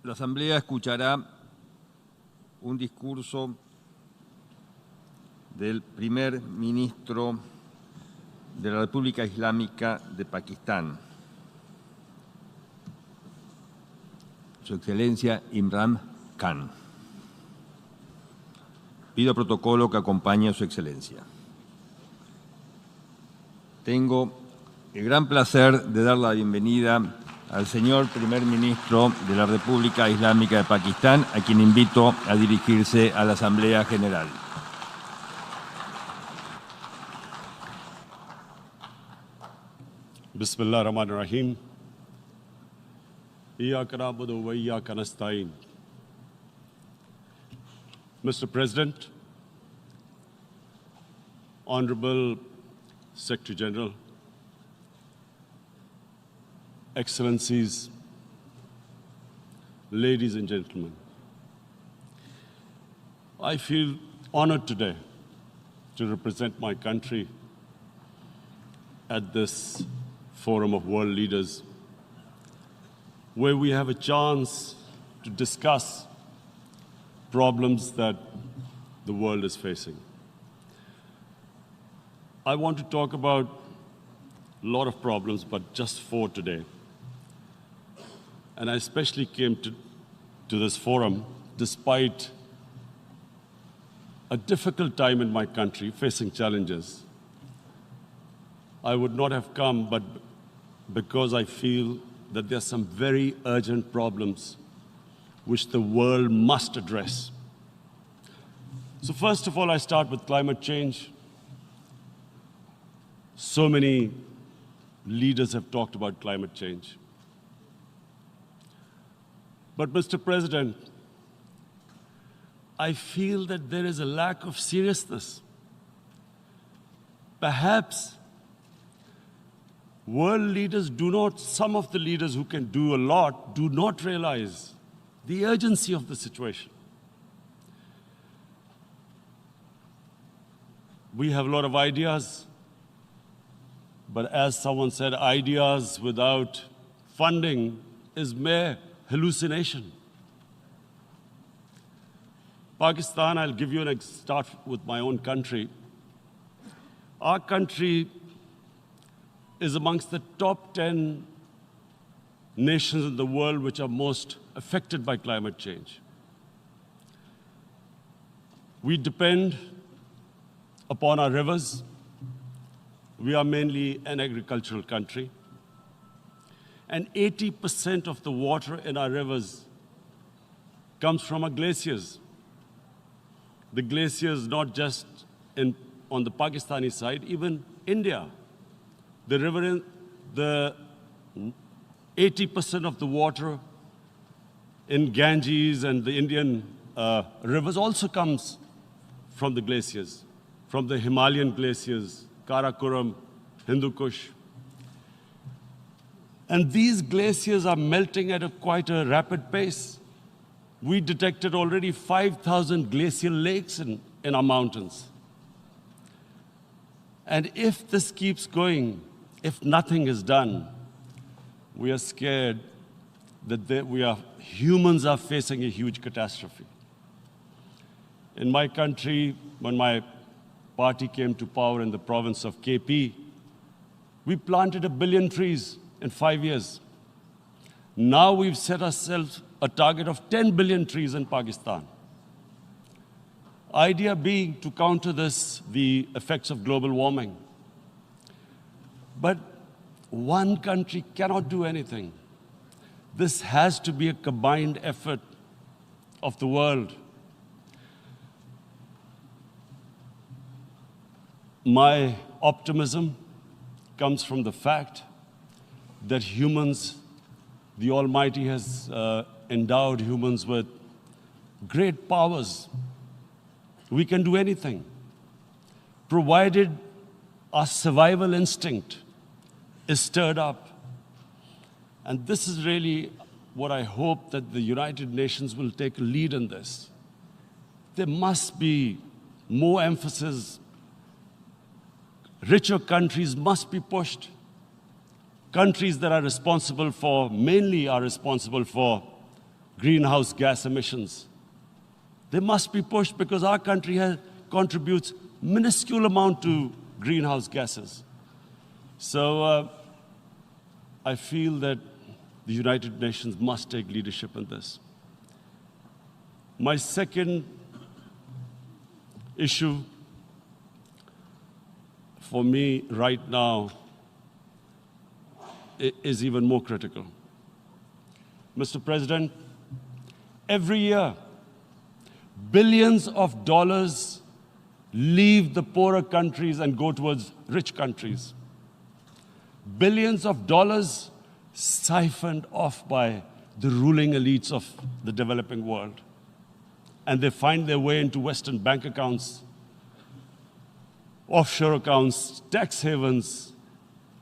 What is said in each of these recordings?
La Asamblea escuchará un discurso del primer ministro de la República Islámica de Pakistán, Su Excelencia Imran Khan. Pido protocolo que acompañe a Su Excelencia. Tengo el gran placer de dar la bienvenida al señor primer ministro de la República Islámica de Pakistán, a quien invito a dirigirse a la Asamblea General. Bismillah ar-Rahman ar-Rahim. Iyyaka na'budu wa iyyaka nasta'in. Mr. President, Honorable Secretary General, Excellencies, ladies and gentlemen, I feel honored today to represent my country at this forum of world leaders, where we have a chance to discuss problems that the world is facing. I want to talk about a lot of problems, but just 4 today. And I especially came to this forum despite a difficult time in my country, facing challenges. I would not have come, but because I feel that there are some very urgent problems which the world must address. So first of all, I start with climate change. So many leaders have talked about climate change. But Mr. President, I feel that there is a lack of seriousness. Perhaps world leaders some of the leaders who can do a lot, do not realize the urgency of the situation. We have a lot of ideas, but as someone said, ideas without funding is mere hallucination. Pakistan, I'll give you start with my own country. Our country is amongst the top 10 nations in the world which are most affected by climate change. We depend upon our rivers. We are mainly an agricultural country. And 80% of the water in our rivers comes from our glaciers. The glaciers, not just on the Pakistani side, even India. The 80% of the water in Ganges and the Indian rivers also comes from the glaciers, from the Himalayan glaciers, Karakoram, Hindu Kush. And these glaciers are melting at quite a rapid pace. We detected already 5,000 glacial lakes in our mountains. And if this keeps going, if nothing is done, we are scared that humans are facing a huge catastrophe. In my country, when my party came to power in the province of KP, we planted 1 billion trees in 5 years. Now we've set ourselves a target of 10 billion trees in Pakistan. Idea being to counter the effects of global warming. But one country cannot do anything. This has to be a combined effort of the world. My optimism comes from the fact that the Almighty has endowed humans with great powers. We can do anything, provided our survival instinct is stirred up. And this is really what I hope that the United Nations will take a lead in this. There must be more emphasis. Richer countries must be pushed. Countries that are responsible for greenhouse gas emissions. They must be pushed because our country contributes minuscule amount to greenhouse gases. So I feel that the United Nations must take leadership in this. My second issue for me right now is even more critical. Mr. President, every year, billions of dollars leave the poorer countries and go towards rich countries. Billions of dollars siphoned off by the ruling elites of the developing world. And they find their way into Western bank accounts, offshore accounts, tax havens,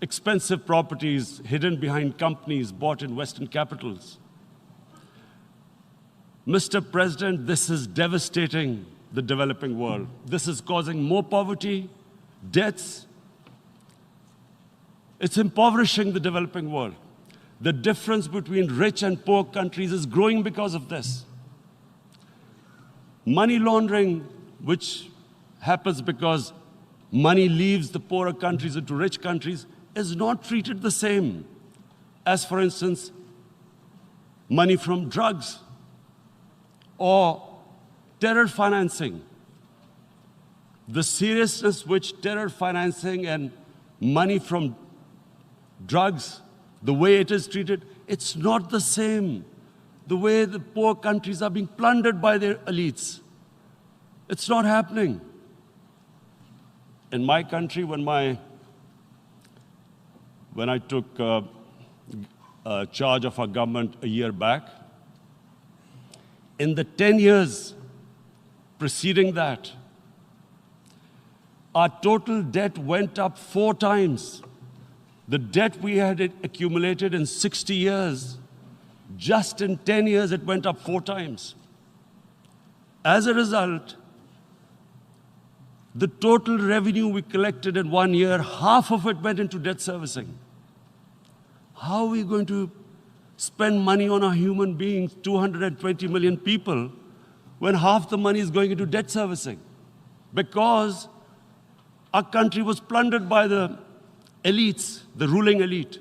expensive properties hidden behind companies bought in Western capitals. Mr. President, this is devastating the developing world. This is causing more poverty, deaths. It's impoverishing the developing world. The difference between rich and poor countries is growing because of this. Money laundering, which happens because money leaves the poorer countries into rich countries, is not treated the same as, for instance, money from drugs or terror financing. The seriousness which terror financing and money from drugs, the way it is treated, it's not the same. The way the poor countries are being plundered by their elites. It's not happening. In my country, when I took charge of our government a year back, in the 10 years preceding that, our total debt went up 4 times. The debt we had accumulated in 60 years, just in 10 years, it went up 4 times. As a result, the total revenue we collected in 1 year, half of it went into debt servicing. How are we going to spend money on our human beings, 220 million people, when half the money is going into debt servicing? Because our country was plundered by the elites, the ruling elite.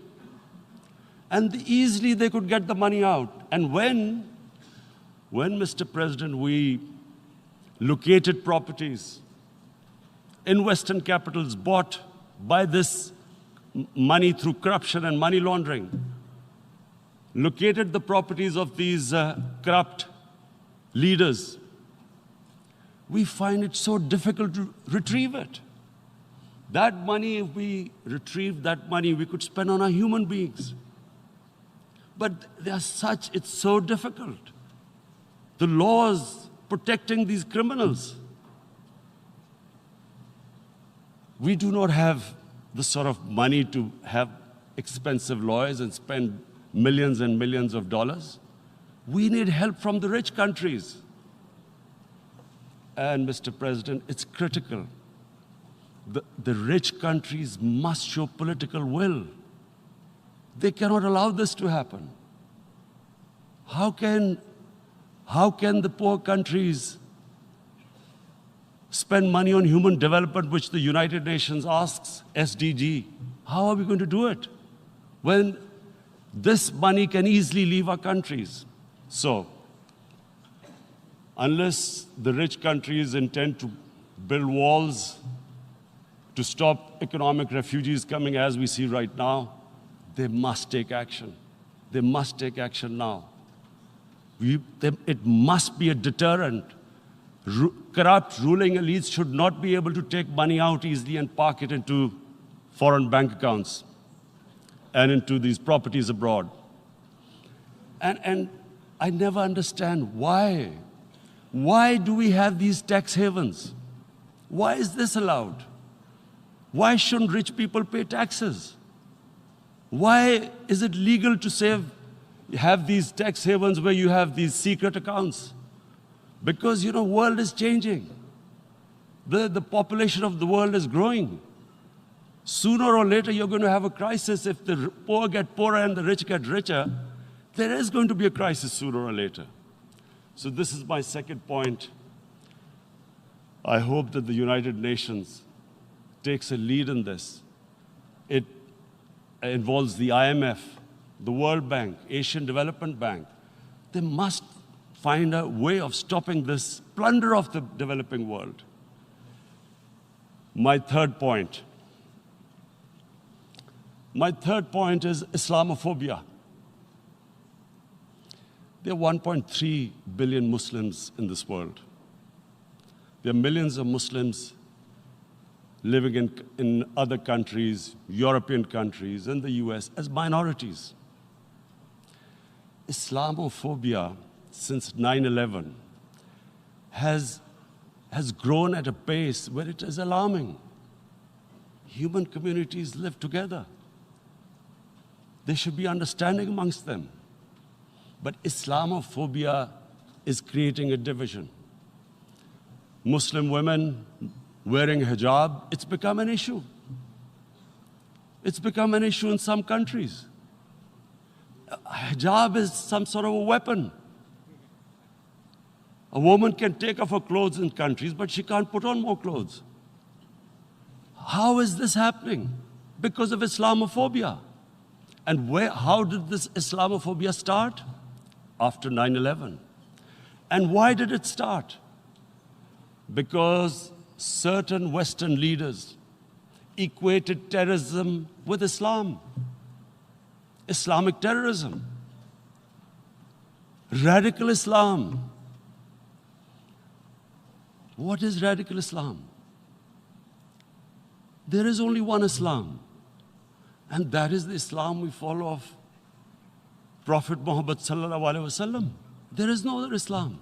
And easily they could get the money out. And when, Mr. President, we located properties in Western capitals bought by this money through corruption and money laundering, located the properties of these corrupt leaders, we find it so difficult to retrieve it. That money, if we retrieved that money, we could spend on our human beings. But it's so difficult. The laws protecting these criminals. We do not have the sort of money to have expensive lawyers and spend millions and millions of dollars. We need help from the rich countries. And Mr. President, it's critical. The rich countries must show political will. They cannot allow this to happen. How can the poor countries spend money on human development, which the United Nations asks, SDG? How are we going to do it when this money can easily leave our countries? So, unless the rich countries intend to build walls to stop economic refugees coming as we see right now, they must take action. They must take action now. It must be a deterrent. Corrupt ruling elites should not be able to take money out easily and park it into foreign bank accounts and into these properties abroad. And I never understand why. Why do we have these tax havens? Why is this allowed? Why shouldn't rich people pay taxes? Why is it legal to have these tax havens where you have these secret accounts? Because, the world is changing. The population of the world is growing. Sooner or later, you're going to have a crisis if the poor get poorer and the rich get richer. There is going to be a crisis sooner or later. So this is my second point. I hope that the United Nations takes a lead in this. It involves the IMF, the World Bank, Asian Development Bank. They must find a way of stopping this plunder of the developing world. My third point is Islamophobia. There are 1.3 billion Muslims in this world. There are millions of Muslims living in other countries, European countries, and the US as minorities. Islamophobia, since 9/11, has grown at a pace where it is alarming. Human communities live together. There should be understanding amongst them. But Islamophobia is creating a division. Muslim women wearing hijab, it's become an issue. It's become an issue in some countries. Hijab is some sort of a weapon. A woman can take off her clothes in countries, but she can't put on more clothes. How is this happening? Because of Islamophobia. And how did this Islamophobia start? After 9/11. And why did it start? Because certain Western leaders equated terrorism with Islam. Islamic terrorism. Radical Islam. What is radical Islam? There is only one Islam. And that is the Islam we follow of Prophet Muhammad sallallahu alaihi wasallam. There is no other Islam.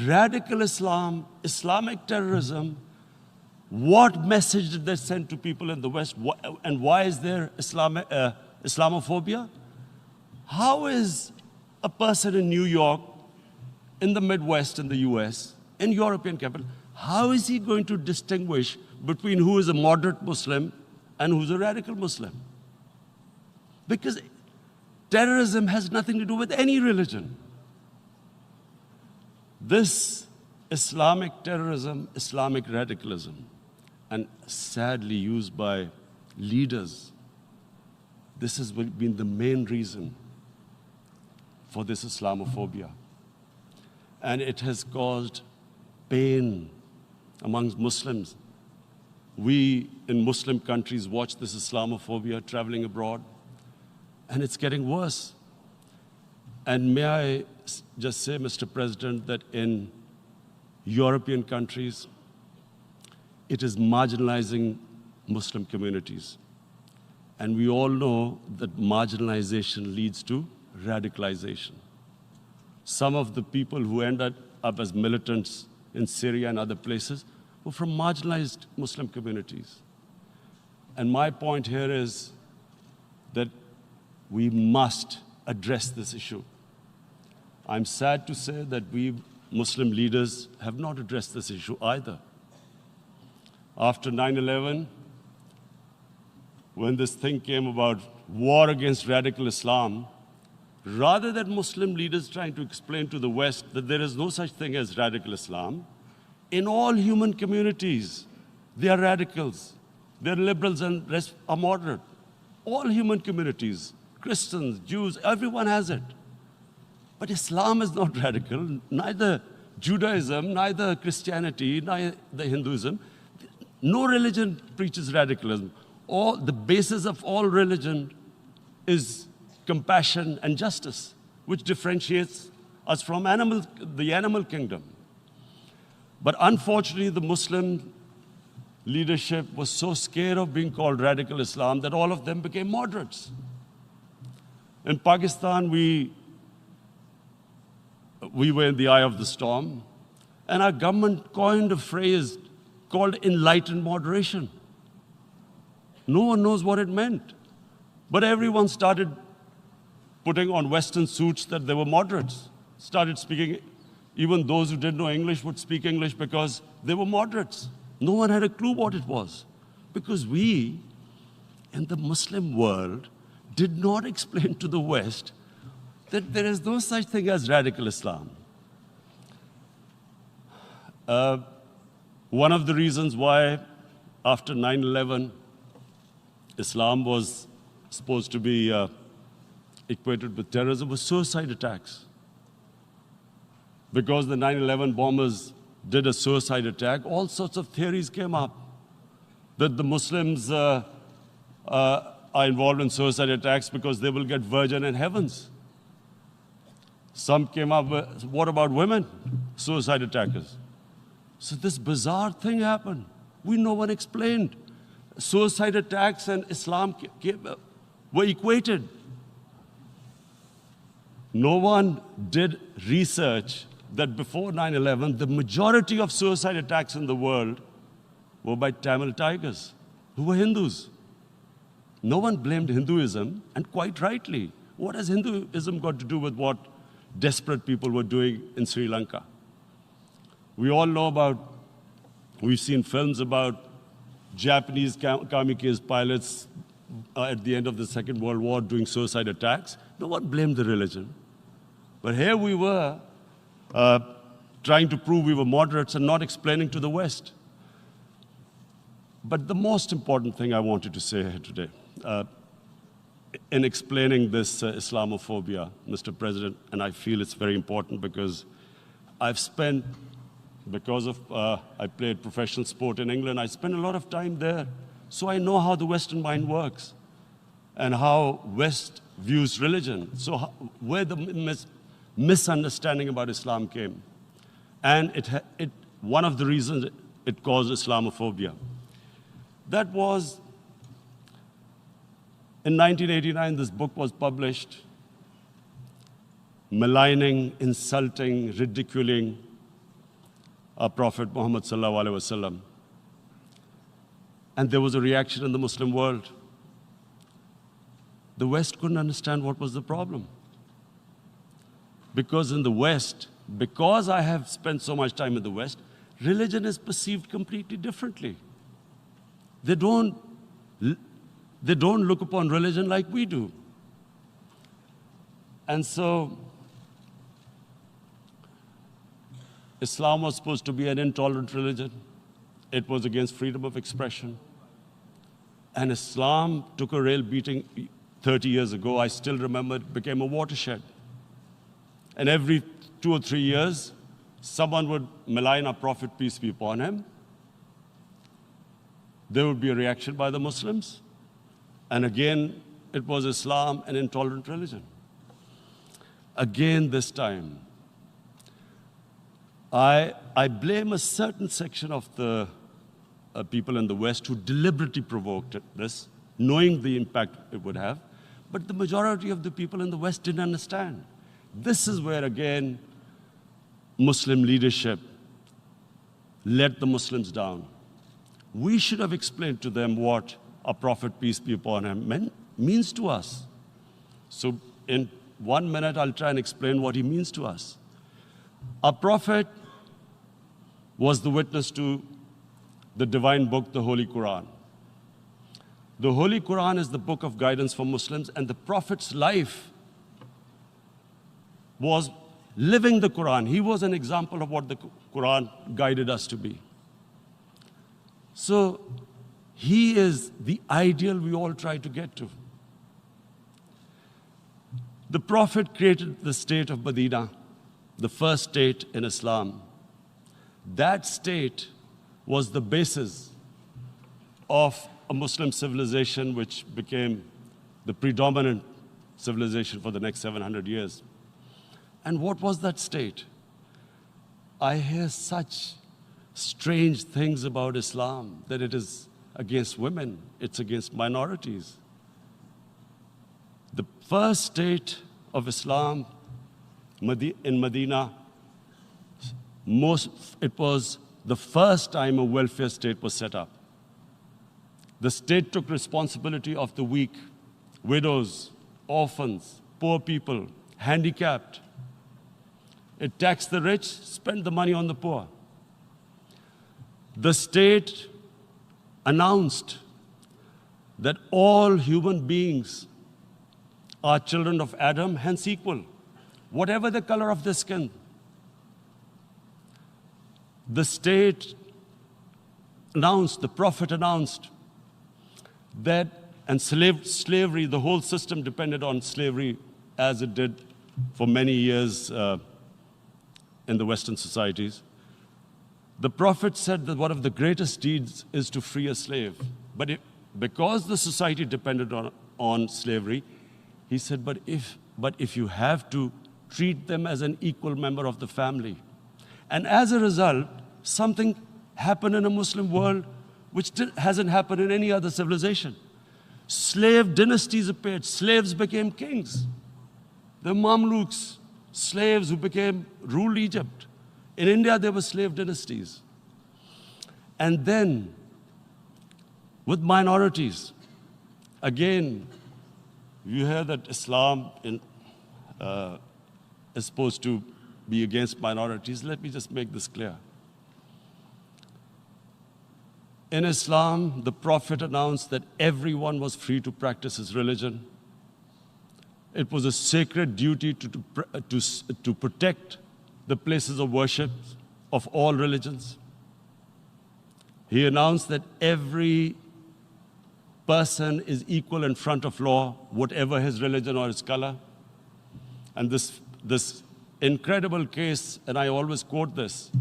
Radical Islam, Islamic terrorism, what message did they send to people in the West? And why is there Islamophobia? How is a person in New York, in the Midwest, in the US, in European capital, how is he going to distinguish between who is a moderate Muslim and who's a radical Muslim? Because terrorism has nothing to do with any religion. This Islamic terrorism, Islamic radicalism, and sadly used by leaders, this has been the main reason for this Islamophobia. And it has caused pain amongst Muslims. We in Muslim countries watch this Islamophobia traveling abroad, and it's getting worse. And may I just say, Mr. President, that in European countries, it is marginalizing Muslim communities. And we all know that marginalization leads to radicalization. Some of the people who ended up as militants in Syria and other places were from marginalized Muslim communities. And my point here is that we must address this issue. I'm sad to say that we Muslim leaders have not addressed this issue either. After 9/11, when this thing came about war against radical Islam, rather than Muslim leaders trying to explain to the West that there is no such thing as radical Islam, in all human communities, they are radicals. They're liberals and rest are moderate. All human communities, Christians, Jews, everyone has it. But Islam is not radical, neither Judaism, neither Christianity, neither Hinduism. No religion preaches radicalism. The basis of all religion is compassion and justice, which differentiates us from the animal kingdom. But unfortunately, the Muslim leadership was so scared of being called radical Islam that all of them became moderates. In Pakistan, we were in the eye of the storm, and our government coined a phrase called enlightened moderation. No one knows what it meant. But everyone started putting on Western suits that they were moderates, started speaking. Even those who didn't know English would speak English because they were moderates. No one had a clue what it was. Because we, in the Muslim world, did not explain to the West that there is no such thing as radical Islam. One of the reasons why after 9/11, Islam was supposed to be equated with terrorism was suicide attacks. Because the 9/11 bombers did a suicide attack, all sorts of theories came up that the Muslims are involved in suicide attacks because they will get virgin in heavens. Some came up with, what about women, suicide attackers? So this bizarre thing happened. No one explained. Suicide attacks and Islam were equated. No one did research that before 9/11, the majority of suicide attacks in the world were by Tamil tigers, who were Hindus. No one blamed Hinduism, and quite rightly. What has Hinduism got to do with what desperate people were doing in Sri Lanka? We all know about, we've seen films about Japanese kamikaze pilots at the end of the Second World War doing suicide attacks. No one blamed the religion. But here we were trying to prove we were moderates and not explaining to the West. But the most important thing I wanted to say here today, in explaining this Islamophobia, Mr. President, and I feel it's very important because I've spent, because of I played professional sport in England, I spent a lot of time there. So I know how the Western mind works and how West views religion. So where the misunderstanding about Islam came. And one of the reasons it caused Islamophobia. That was, in 1989, this book was published, maligning, insulting, ridiculing our Prophet Muhammad sallallahu alaihi wasallam. And there was a reaction in the Muslim world. The West couldn't understand what was the problem. Because in the West, because I have spent so much time in the West, religion is perceived completely differently. They don't look upon religion like we do. And so, Islam was supposed to be an intolerant religion. It was against freedom of expression. And Islam took a real beating 30 years ago. I still remember it became a watershed. And every 2 or 3 years, someone would malign our Prophet, peace be upon him. There would be a reaction by the Muslims. And again, it was Islam, an intolerant religion. Again, this time, I blame a certain section of the people in the West who deliberately provoked this, knowing the impact it would have. But the majority of the people in the West didn't understand. This is where, again, Muslim leadership let the Muslims down. We should have explained to them what our Prophet, peace be upon him, means to us. So in 1 minute, I'll try and explain what he means to us. Our Prophet was the witness to the divine book, the Holy Quran. The Holy Quran is the book of guidance for Muslims, and the Prophet's life was living the Quran. He was an example of what the Quran guided us to be. So he is the ideal we all try to get to. The Prophet created the state of Medina, the first state in Islam. That state was the basis of a Muslim civilization which became the predominant civilization for the next 700 years. And what was that state? I hear such strange things about Islam, that it is against women, it's against minorities. The first state of Islam in Medina, it was the first time a welfare state was set up. The state took responsibility of the weak, widows, orphans, poor people, handicapped. It taxed the rich, spent the money on the poor. The state announced that all human beings are children of Adam, hence equal, whatever the color of their skin. The state announced, the Prophet announced that, and slavery, the whole system depended on slavery as it did for many years in the Western societies. The Prophet said that one of the greatest deeds is to free a slave. But because the society depended on slavery, he said, but if you have to, treat them as an equal member of the family. And as a result, something happened in a Muslim world which hasn't happened in any other civilization. Slave dynasties appeared. Slaves became kings. The Mamluks, slaves who ruled Egypt. In India, there were slave dynasties. And then, with minorities, again, you hear that Islam is supposed to be against minorities. Let me just make this clear. In Islam, the Prophet announced that everyone was free to practice his religion. It was a sacred duty to protect the places of worship of all religions. He announced that every person is equal in front of law, whatever his religion or his color. And this incredible case, and I always quote this,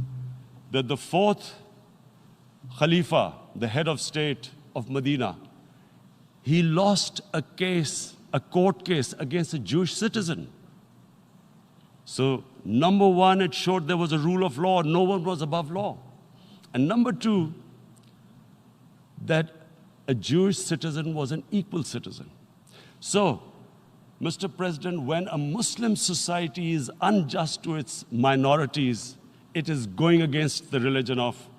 that the fourth Khalifa, the head of state of Medina, he lost a court case against a Jewish citizen. So, number one, it showed there was a rule of law, no one was above law. And number two, that a Jewish citizen was an equal citizen. So, Mr. President, when a Muslim society is unjust to its minorities, it is going against the religion of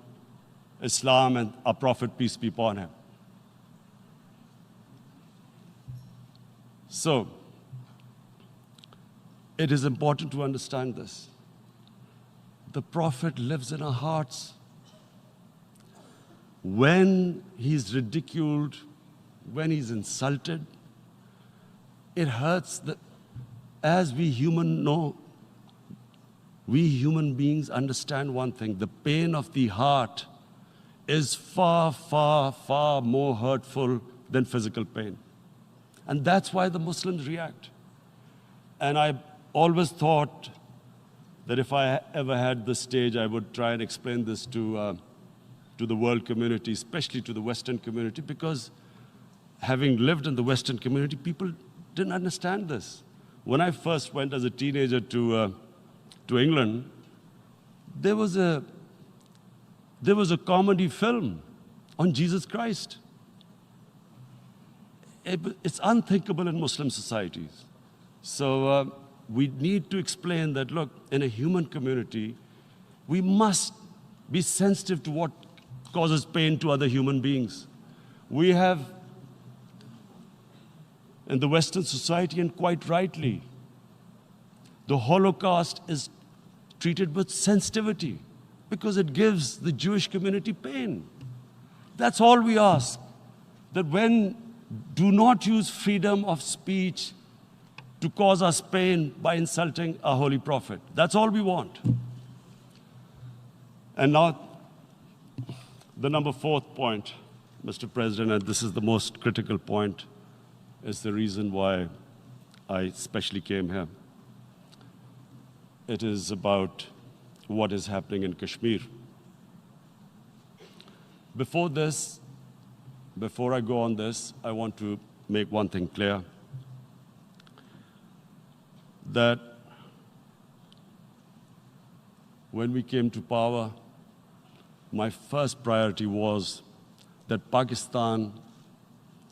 Islam and our Prophet, peace be upon him. So, it is important to understand this. The Prophet lives in our hearts. When he's ridiculed, when he's insulted, it hurts. As we human beings understand one thing, the pain of the heart is far, far, far more hurtful than physical pain. And that's why the Muslims react. And I always thought that if I ever had the stage, I would try and explain this to the world community, especially to the Western community, because having lived in the Western community, people didn't understand this. When I first went as a teenager to England, there was a comedy film on Jesus Christ. It's unthinkable in Muslim societies. So we need to explain that, look, in a human community, we must be sensitive to what causes pain to other human beings. We have, in the Western society, and quite rightly, the Holocaust is treated with sensitivity because it gives the Jewish community pain. That's all we ask, that do not use freedom of speech to cause us pain by insulting our Holy Prophet. That's all we want. And now, the number fourth point, Mr. President, and this is the most critical point, is the reason why I especially came here. It is about what is happening in Kashmir. Before I go on this, I want to make one thing clear, that when we came to power, my first priority was that Pakistan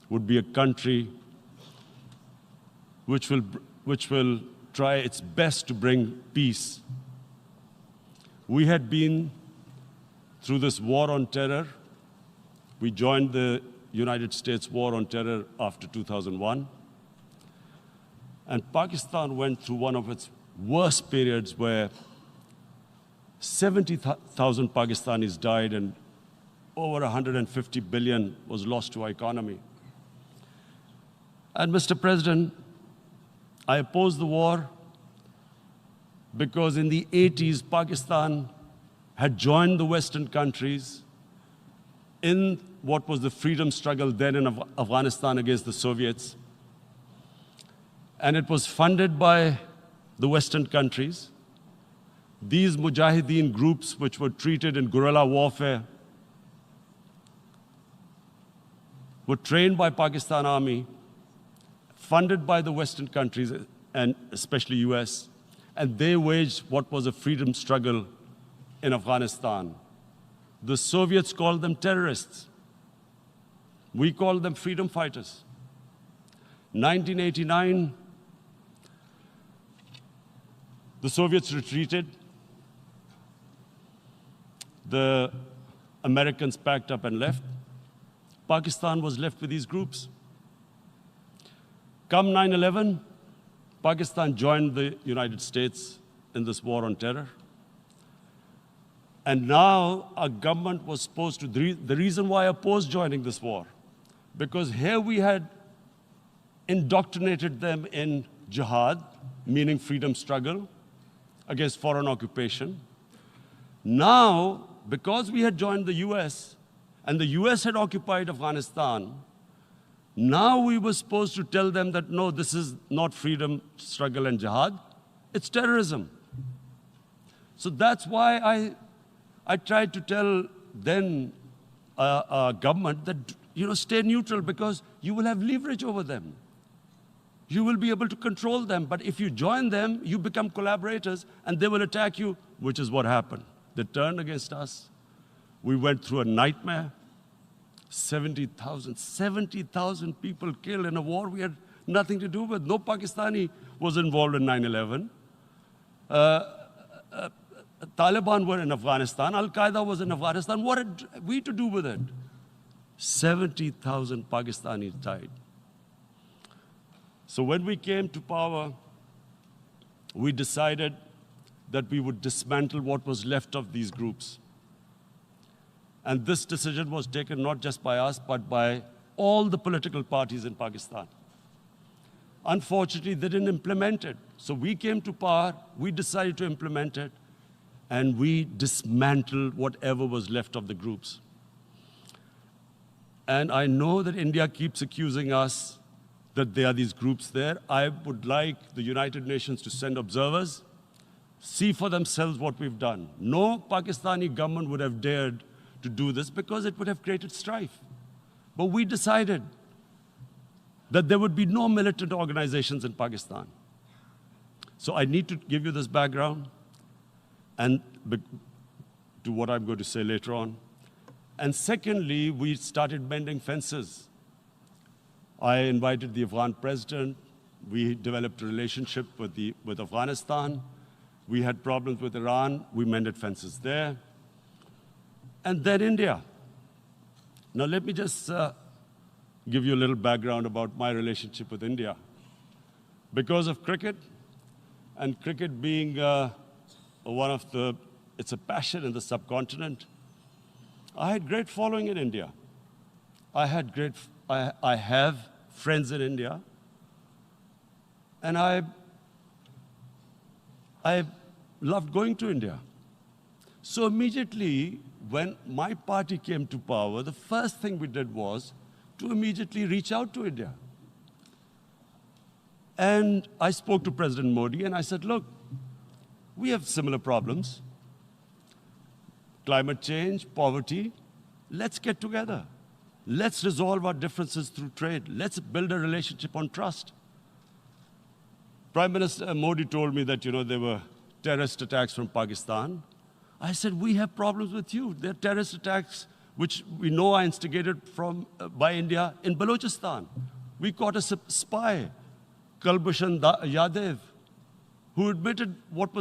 would be a country which will try its best to bring peace. We had been through this war on terror. We joined the United States war on terror after 2001. And Pakistan went through one of its worst periods where 70,000 Pakistanis died and over 150 billion was lost to our economy. And Mr. President, I opposed the war because in the 80s, Pakistan had joined the Western countries in what was the freedom struggle then in Afghanistan against the Soviets. And it was funded by the Western countries. These mujahideen groups, which were treated in guerrilla warfare, were trained by Pakistan Army, funded by the Western countries, and especially US, and they waged what was a freedom struggle in Afghanistan. The Soviets called them terrorists. We called them freedom fighters. 1989, the Soviets retreated. The Americans packed up and left. Pakistan was left with these groups. Come 9/11, Pakistan joined the United States in this war on terror. And now our government was supposed to, the reason why I opposed joining this war, because here we had indoctrinated them in jihad, meaning freedom struggle against foreign occupation. Now, because we had joined the US, and the US had occupied Afghanistan, now we were supposed to tell them that, no, this is not freedom struggle and jihad, it's terrorism. So that's why I tried to tell then government that, stay neutral because you will have leverage over them. You will be able to control them. But if you join them, you become collaborators and they will attack you, which is what happened. They turned against us. We went through a nightmare. 70,000 people killed in a war we had nothing to do with. No Pakistani was involved in 9/11. Taliban were in Afghanistan. Al-Qaeda was in Afghanistan. What had we to do with it? 70,000 Pakistanis died. So when we came to power, we decided that we would dismantle what was left of these groups. And this decision was taken not just by us, but by all the political parties in Pakistan. Unfortunately, they didn't implement it. So we came to power, we decided to implement it, and we dismantled whatever was left of the groups. And I know that India keeps accusing us that there are these groups there. I would like the United Nations to send observers, see for themselves what we've done. No Pakistani government would have dared to do this because it would have created strife. But we decided that there would be no militant organizations in Pakistan. So I need to give you this background and to what I'm going to say later on. And secondly, we started mending fences. I invited the Afghan president. We developed a relationship with Afghanistan. We had problems with Iran. We mended fences there. And then India. Now let me just give you a little background about my relationship with India. Because of cricket, and cricket being it's a passion in the subcontinent, I had great following in India. I have friends in India. And I loved going to India. So immediately, when my party came to power, the first thing we did was to immediately reach out to India. And I spoke to President Modi and I said, look, we have similar problems. Climate change, poverty, let's get together. Let's resolve our differences through trade. Let's build a relationship on trust. Prime Minister Modi told me that, there were terrorist attacks from Pakistan. I said, we have problems with you. There are terrorist attacks which we know are instigated by India in Balochistan. We caught a spy, Kulbhushan Yadav, who admitted what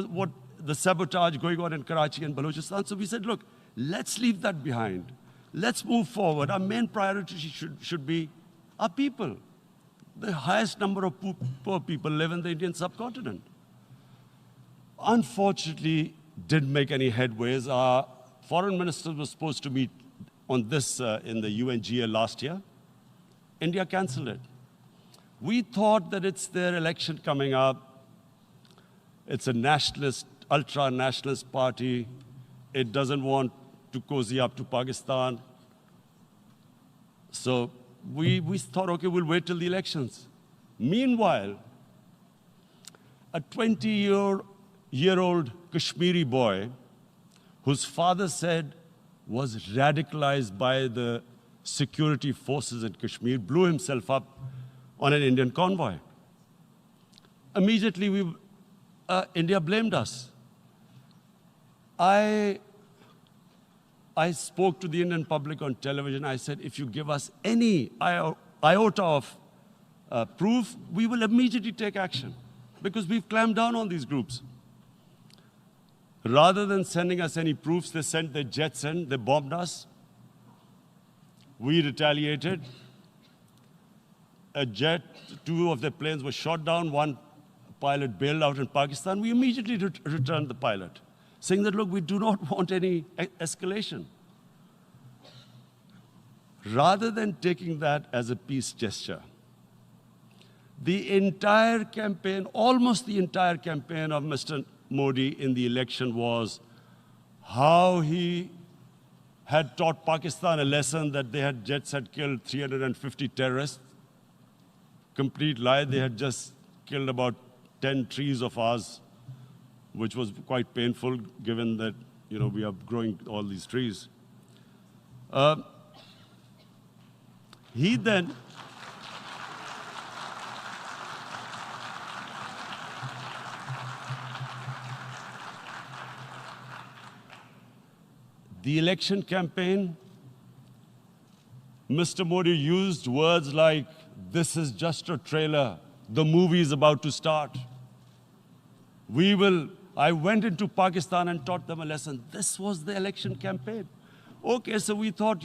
the sabotage going on in Karachi and Balochistan. So we said, look, let's leave that behind. Let's move forward. Our main priority should be our people. The highest number of poor people live in the Indian subcontinent. Unfortunately, didn't make any headways. Our foreign ministers were supposed to meet on this in the UNGA last year. India canceled it. We thought that it's their election coming up. It's a nationalist, ultra-nationalist party. It doesn't want to cozy up to Pakistan. So we thought, okay, we'll wait till the elections. Meanwhile, a 20-year-old Kashmiri boy, whose father said was radicalized by the security forces in Kashmir, blew himself up on an Indian convoy. Immediately, India blamed us. I spoke to the Indian public on television. I said, if you give us any iota of proof, we will immediately take action, because we've clamped down on these groups. Rather than sending us any proofs, they sent their jets in, they bombed us. We retaliated. A jet, 2 of their planes were shot down, 1 pilot bailed out in Pakistan. We immediately returned the pilot, saying that, look, we do not want any escalation. Rather than taking that as a peace gesture, the entire campaign, almost the entire campaign of Mr. Modi in the election was how he had taught Pakistan a lesson that jets had killed 350 terrorists. Complete lie. They had just killed about 10 trees of ours, which was quite painful given that, we are growing all these trees. He then the election campaign, Mr. Modi used words like, this is just a trailer, the movie is about to start. I went into Pakistan and taught them a lesson. This was the election campaign. Okay, so we thought,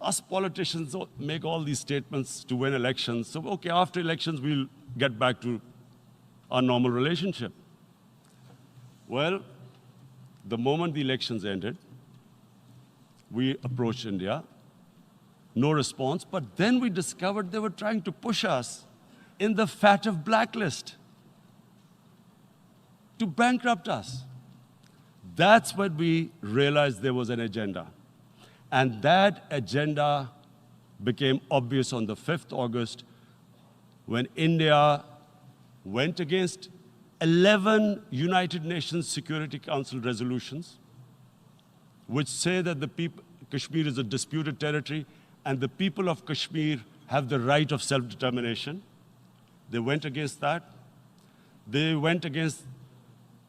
us politicians make all these statements to win elections. So, okay, after elections, we'll get back to our normal relationship. Well, the moment the elections ended, we approached India, no response, but then we discovered they were trying to push us in the FATF blacklist to bankrupt us. That's when we realized there was an agenda. And that agenda became obvious on the 5th August when India went against 11 United Nations Security Council resolutions, which say that Kashmir is a disputed territory and the people of Kashmir have the right of self-determination. They went against that. They went against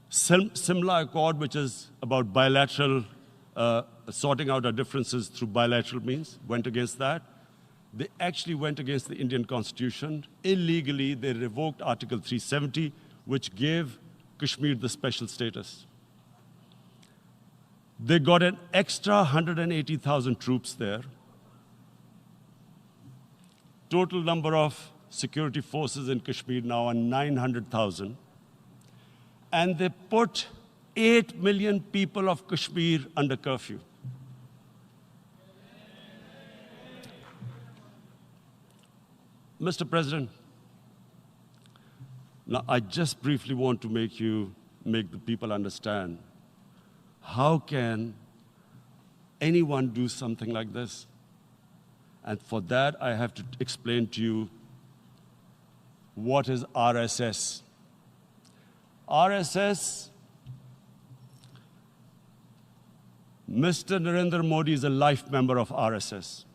Simla Accord, which is about bilateral, sorting out our differences through bilateral means, went against that. They actually went against the Indian Constitution. Illegally, they revoked Article 370, which gave Kashmir the special status. They got an extra 180,000 troops there. Total number of security forces in Kashmir now are 900,000. And they put 8 million people of Kashmir under curfew. Mr. President, now I just briefly want to make the people understand, how can anyone do something like this? And for that, I have to explain to you what is RSS. RSS, Mr. Narendra Modi is a life member of RSS.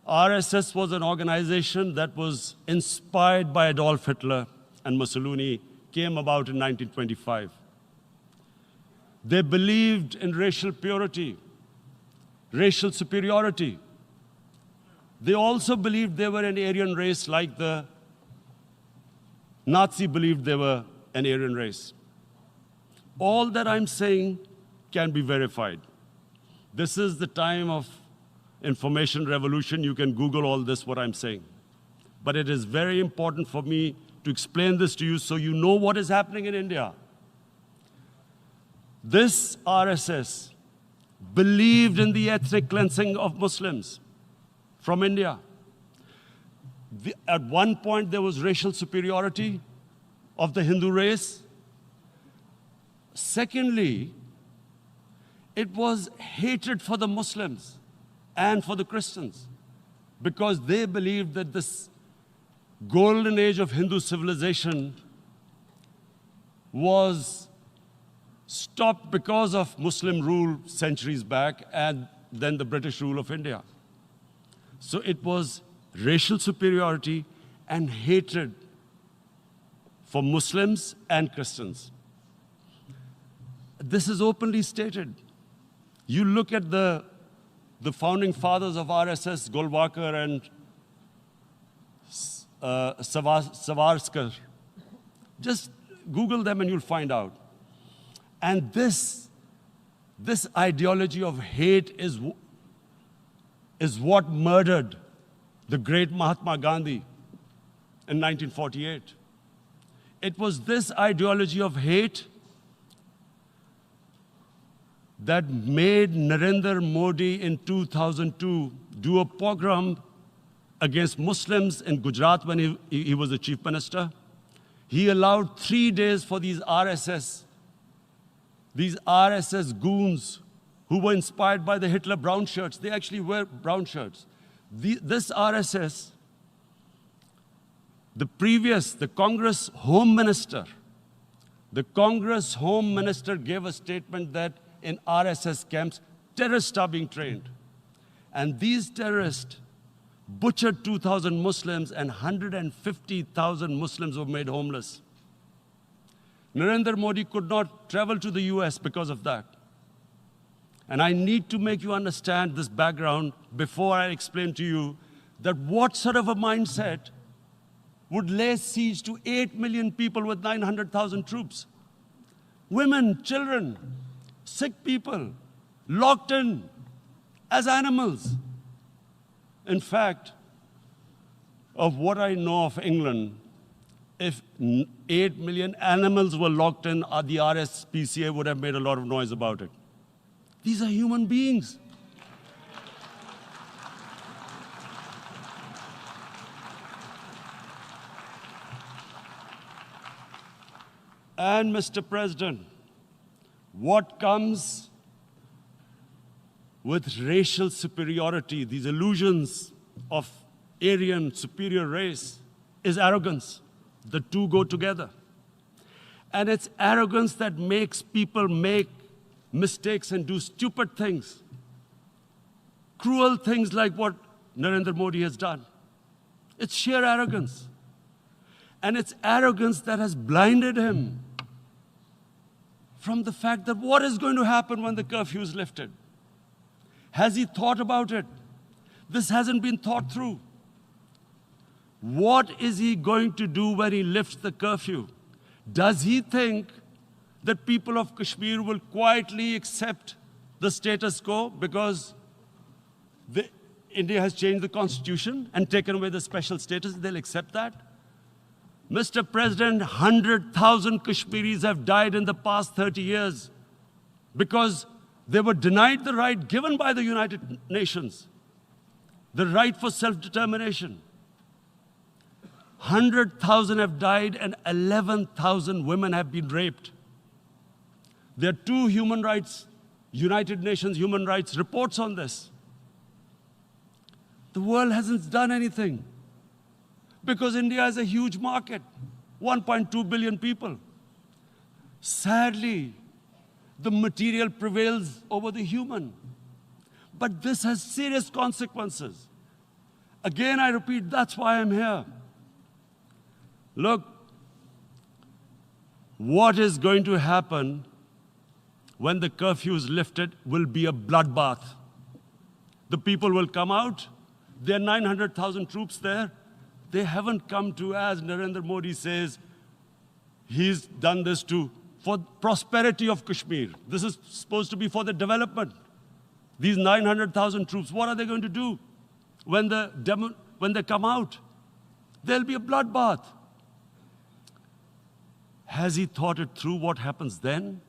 RSS was an organization that was inspired by Adolf Hitler and Mussolini, came about in 1925. They believed in racial purity, racial superiority. They also believed they were an Aryan race like the Nazi believed they were an Aryan race. All that I'm saying can be verified. This is the time of information revolution. You can Google all this, what I'm saying. But it is very important for me to explain this to you so you know what is happening in India. This RSS believed in the ethnic cleansing of Muslims from India. At one point, there was racial superiority of the Hindu race. Secondly, it was hatred for the Muslims and for the Christians, because they believed that this golden age of Hindu civilization was stopped because of Muslim rule centuries back and then the British rule of India. So it was racial superiority and hatred for Muslims and Christians. This is openly stated. You look at the founding fathers of RSS, Golwalkar and Savarkar. Just Google them and you'll find out. And this ideology of hate is what murdered the great Mahatma Gandhi in 1948. It was this ideology of hate that made Narendra Modi in 2002 do a pogrom against Muslims in Gujarat when he was the chief minister. He allowed 3 days for these RSS goons who were inspired by the Hitler brown shirts. They actually wear brown shirts. This RSS, the Congress Home Minister gave a statement that in RSS camps, terrorists are being trained. And these terrorists butchered 2,000 Muslims and 150,000 Muslims were made homeless. Narendra Modi could not travel to the US because of that. And I need to make you understand this background before I explain to you that what sort of a mindset would lay siege to 8 million people with 900,000 troops. Women, children, sick people, locked in as animals. In fact, of what I know of England, if 8 million animals were locked in, the RSPCA would have made a lot of noise about it. These are human beings. And Mr. President, what comes with racial superiority, these illusions of Aryan superior race, is arrogance. The two go together. And it's arrogance that makes people make mistakes and do stupid things. Cruel things like what Narendra Modi has done. It's sheer arrogance. And it's arrogance that has blinded him from the fact that what is going to happen when the curfew is lifted? Has he thought about it? This hasn't been thought through. What is he going to do when he lifts the curfew? Does he think that people of Kashmir will quietly accept the status quo because India has changed the constitution and taken away the special status? They'll accept that? Mr. President, 100,000 Kashmiris have died in the past 30 years because they were denied the right given by the United Nations, the right for self-determination. 100,000 have died and 11,000 women have been raped. There are 2 United Nations human rights reports on this. The world hasn't done anything because India is a huge market, 1.2 billion people. Sadly, the material prevails over the human. But this has serious consequences. Again, I repeat, that's why I'm here. Look, what is going to happen when the curfew is lifted will be a bloodbath. The people will come out. There are 900,000 troops there. They haven't come to, as Narendra Modi says, he's done this for prosperity of Kashmir. This is supposed to be for the development. These 900,000 troops, what are they going to do when they come out? There'll be a bloodbath. Has he thought it through what happens then?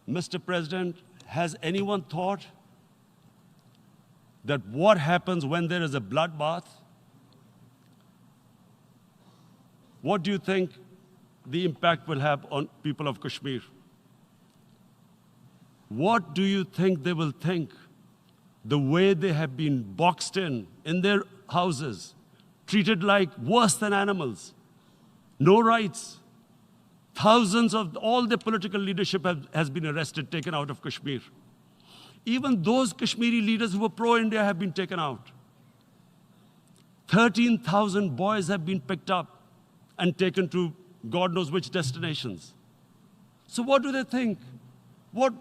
Mr. President, has anyone thought that what happens when there is a bloodbath? What do you think the impact will have on people of Kashmir? What do you think they will think? The way they have been boxed in their houses, treated like worse than animals, no rights. Thousands of all the political leadership has been arrested, taken out of Kashmir. Even those Kashmiri leaders who were pro-India have been taken out. 13,000 boys have been picked up and taken to God knows which destinations. So what do they think? What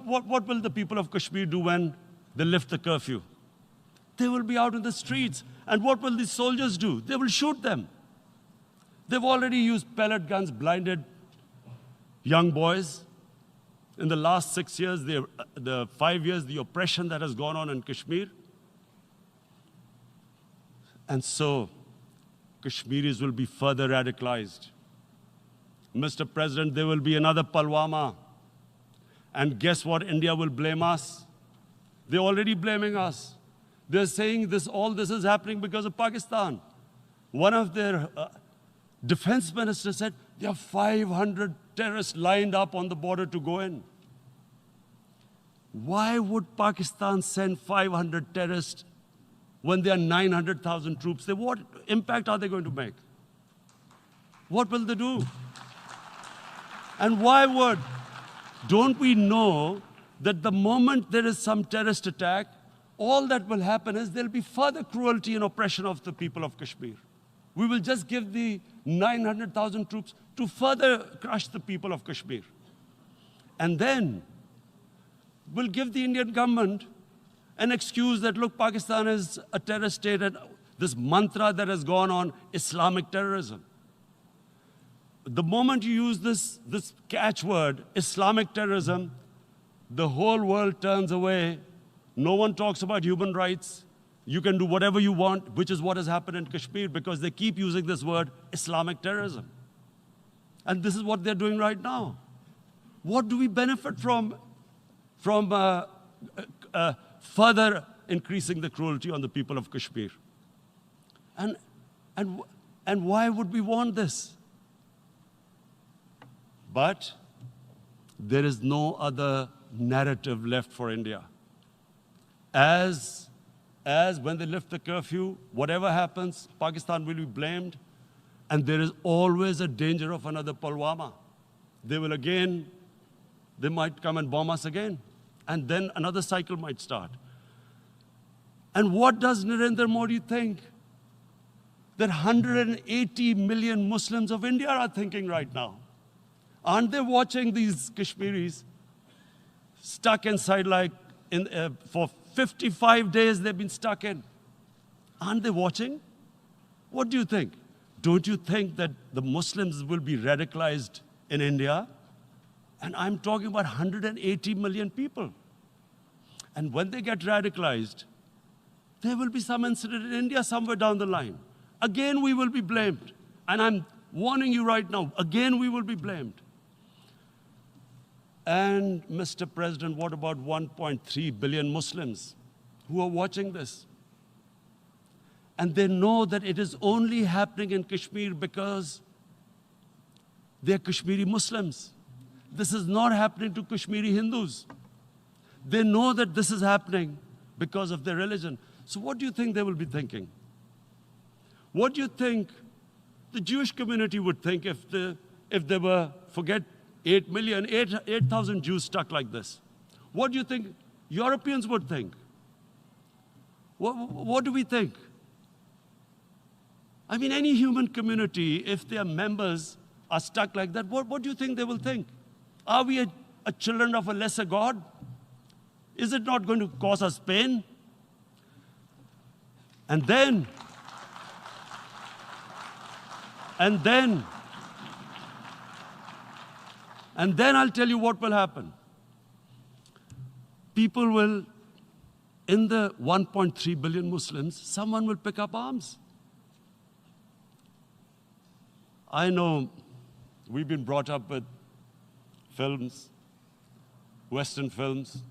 will the people of Kashmir do when they lift the curfew? They will be out in the streets. And what will these soldiers do? They will shoot them. They've already used pellet guns, blinded young boys. In the last 6 years, the 5 years, the oppression that has gone on in Kashmir. And so, Kashmiris will be further radicalized. Mr. President, there will be another Pulwama. And guess what? India will blame us. They're already blaming us. They're saying all this is happening because of Pakistan. One of their defense ministers said, there are 500 terrorists lined up on the border to go in. Why would Pakistan send 500 terrorists when there are 900,000 troops? What impact are they going to make? What will they do? And don't we know that the moment there is some terrorist attack, all that will happen is there'll be further cruelty and oppression of the people of Kashmir. We will just give the 900,000 troops to further crush the people of Kashmir. And then we'll give the Indian government an excuse that, look, Pakistan is a terrorist state, and this mantra that has gone on, Islamic terrorism. The moment you use this catchword, Islamic terrorism, the whole world turns away. No one talks about human rights. You can do whatever you want, which is what has happened in Kashmir, because they keep using this word, Islamic terrorism. And this is what they're doing right now. What do we benefit from further increasing the cruelty on the people of Kashmir? And why would we want this? But there is no other narrative left for India. As when they lift the curfew, whatever happens, Pakistan will be blamed, and there is always a danger of another Pulwama. They might come and bomb us again, and then another cycle might start. And what does Narendra Modi think? That 180 million Muslims of India are thinking right now. Aren't they watching these Kashmiris stuck inside for 55 days they've been stuck in? Aren't they watching? What do you think? Don't you think that the Muslims will be radicalized in India? And I'm talking about 180 million people. And when they get radicalized, there will be some incident in India somewhere down the line. Again, we will be blamed. And I'm warning you right now, again, we will be blamed. And Mr. President, what about 1.3 billion Muslims who are watching this? And they know that it is only happening in Kashmir because they're Kashmiri Muslims. This is not happening to Kashmiri Hindus. They know that this is happening because of their religion. So what do you think they will be thinking? What do you think the Jewish community would think if they were, forget 8,000 Jews stuck like this? What do you think Europeans would think? What do we think? I mean, any human community, if their members are stuck like that, what do you think they will think? Are we a children of a lesser God? Is it not going to cause us pain? And then I'll tell you what will happen. People will, in the 1.3 billion Muslims, someone will pick up arms. I know we've been brought up with films, Western films.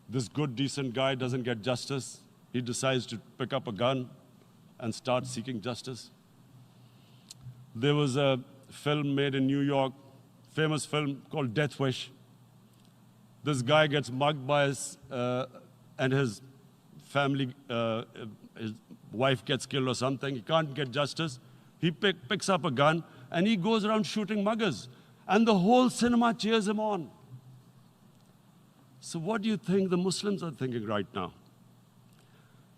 This good, decent guy doesn't get justice. he decides to pick up a gun and start seeking justice. There was a film made in New York, famous film called Death Wish. This guy gets mugged by and his family, his wife gets killed or something. He can't get justice. He picks up a gun and he goes around shooting muggers. And the whole cinema cheers him on. So what do you think the Muslims are thinking right now?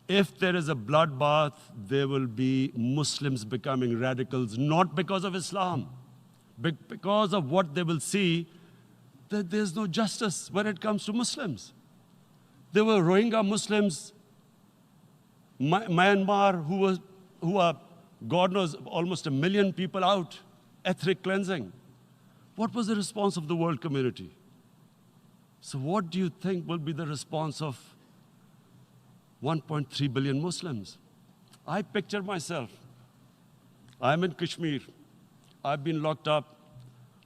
If there is a bloodbath, there will be Muslims becoming radicals, not because of Islam, but because of what they will see, that there's no justice when it comes to Muslims. There were Rohingya Muslims, Myanmar, who are, God knows, almost 1 million people out, ethnic cleansing. What was the response of the world community? So what do you think will be the response of 1.3 billion Muslims? I picture myself. I'm in Kashmir. I've been locked up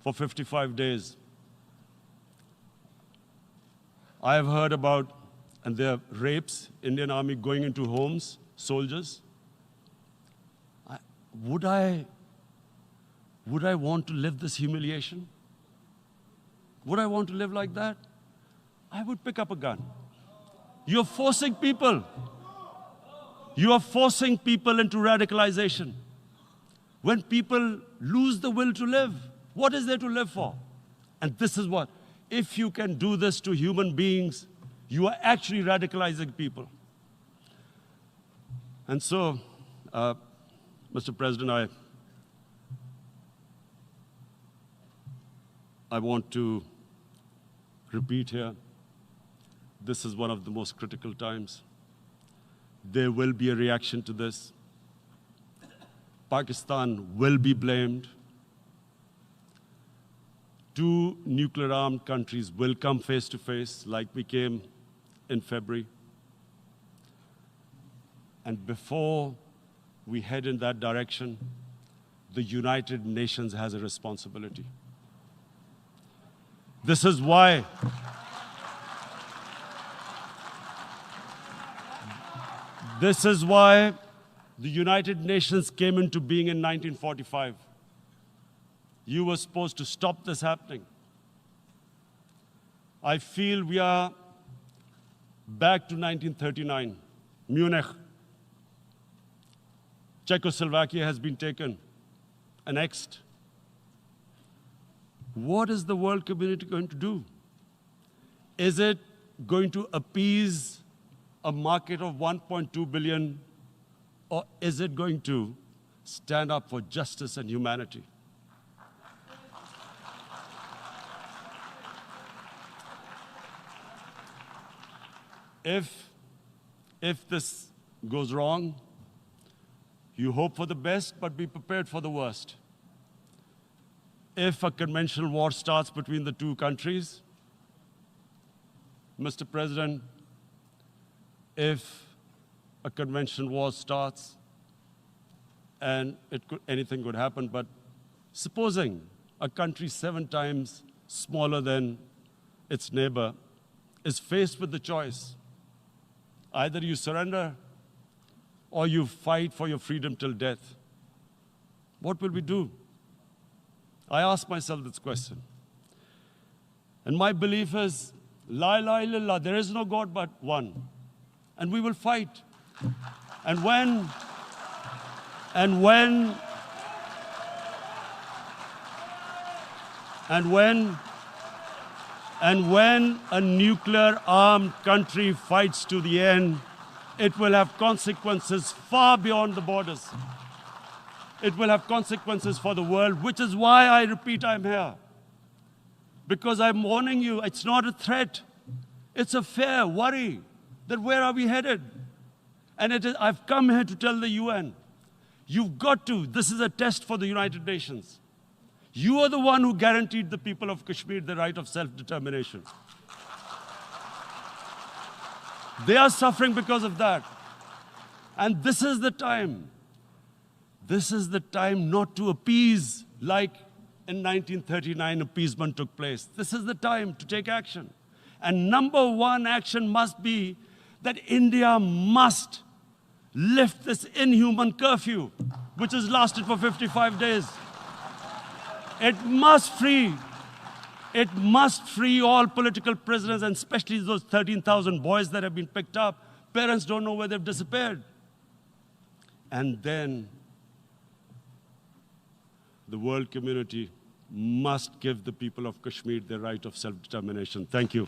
for 55 days. I have heard about, and there are rapes, Indian Army going into homes, soldiers. Would I want to live this humiliation? Would I want to live like that? I would pick up a gun. You're forcing people. You are forcing people into radicalization. When people lose the will to live, what is there to live for? And this is what, if you can do this to human beings, you are actually radicalizing people. And so, Mr. President, I want to repeat here, this is one of the most critical times. There will be a reaction to this. Pakistan will be blamed. 2 nuclear-armed countries will come face to face, like we came in February. And before we head in that direction, the United Nations has a responsibility. This is why the United Nations came into being in 1945. You were supposed to stop this happening. I feel we are back to 1939, Munich. Czechoslovakia has been taken, annexed. What is the world community going to do? Is it going to appease a market of 1.2 billion, or is it going to stand up for justice and humanity? If this goes wrong, you hope for the best, but be prepared for the worst. If a conventional war starts between the 2 countries, Mr. President, if a conventional war starts, and anything could happen, but supposing a country 7 times smaller than its neighbor is faced with the choice, either you surrender or you fight for your freedom till death, what will we do? I ask myself this question. And my belief is, La ilaha illallah, there is no God but one. And we will fight. And when a nuclear-armed country fights to the end, it will have consequences far beyond the borders. It will have consequences for the world, which is why I repeat I'm here. Because I'm warning you, it's not a threat. It's a fair worry that where are we headed? And I've come here to tell the UN, you've got to, this is a test for the United Nations. You are the one who guaranteed the people of Kashmir the right of self-determination. They are suffering because of that. And this is the time. This is the time not to appease like in 1939 appeasement took place. This is the time to take action. And number 1 action must be that India must lift this inhuman curfew, which has lasted for 55 days. It must free all political prisoners, and especially those 13,000 boys that have been picked up. Parents don't know where they've disappeared. And then the world community must give the people of Kashmir their right of self-determination. Thank you.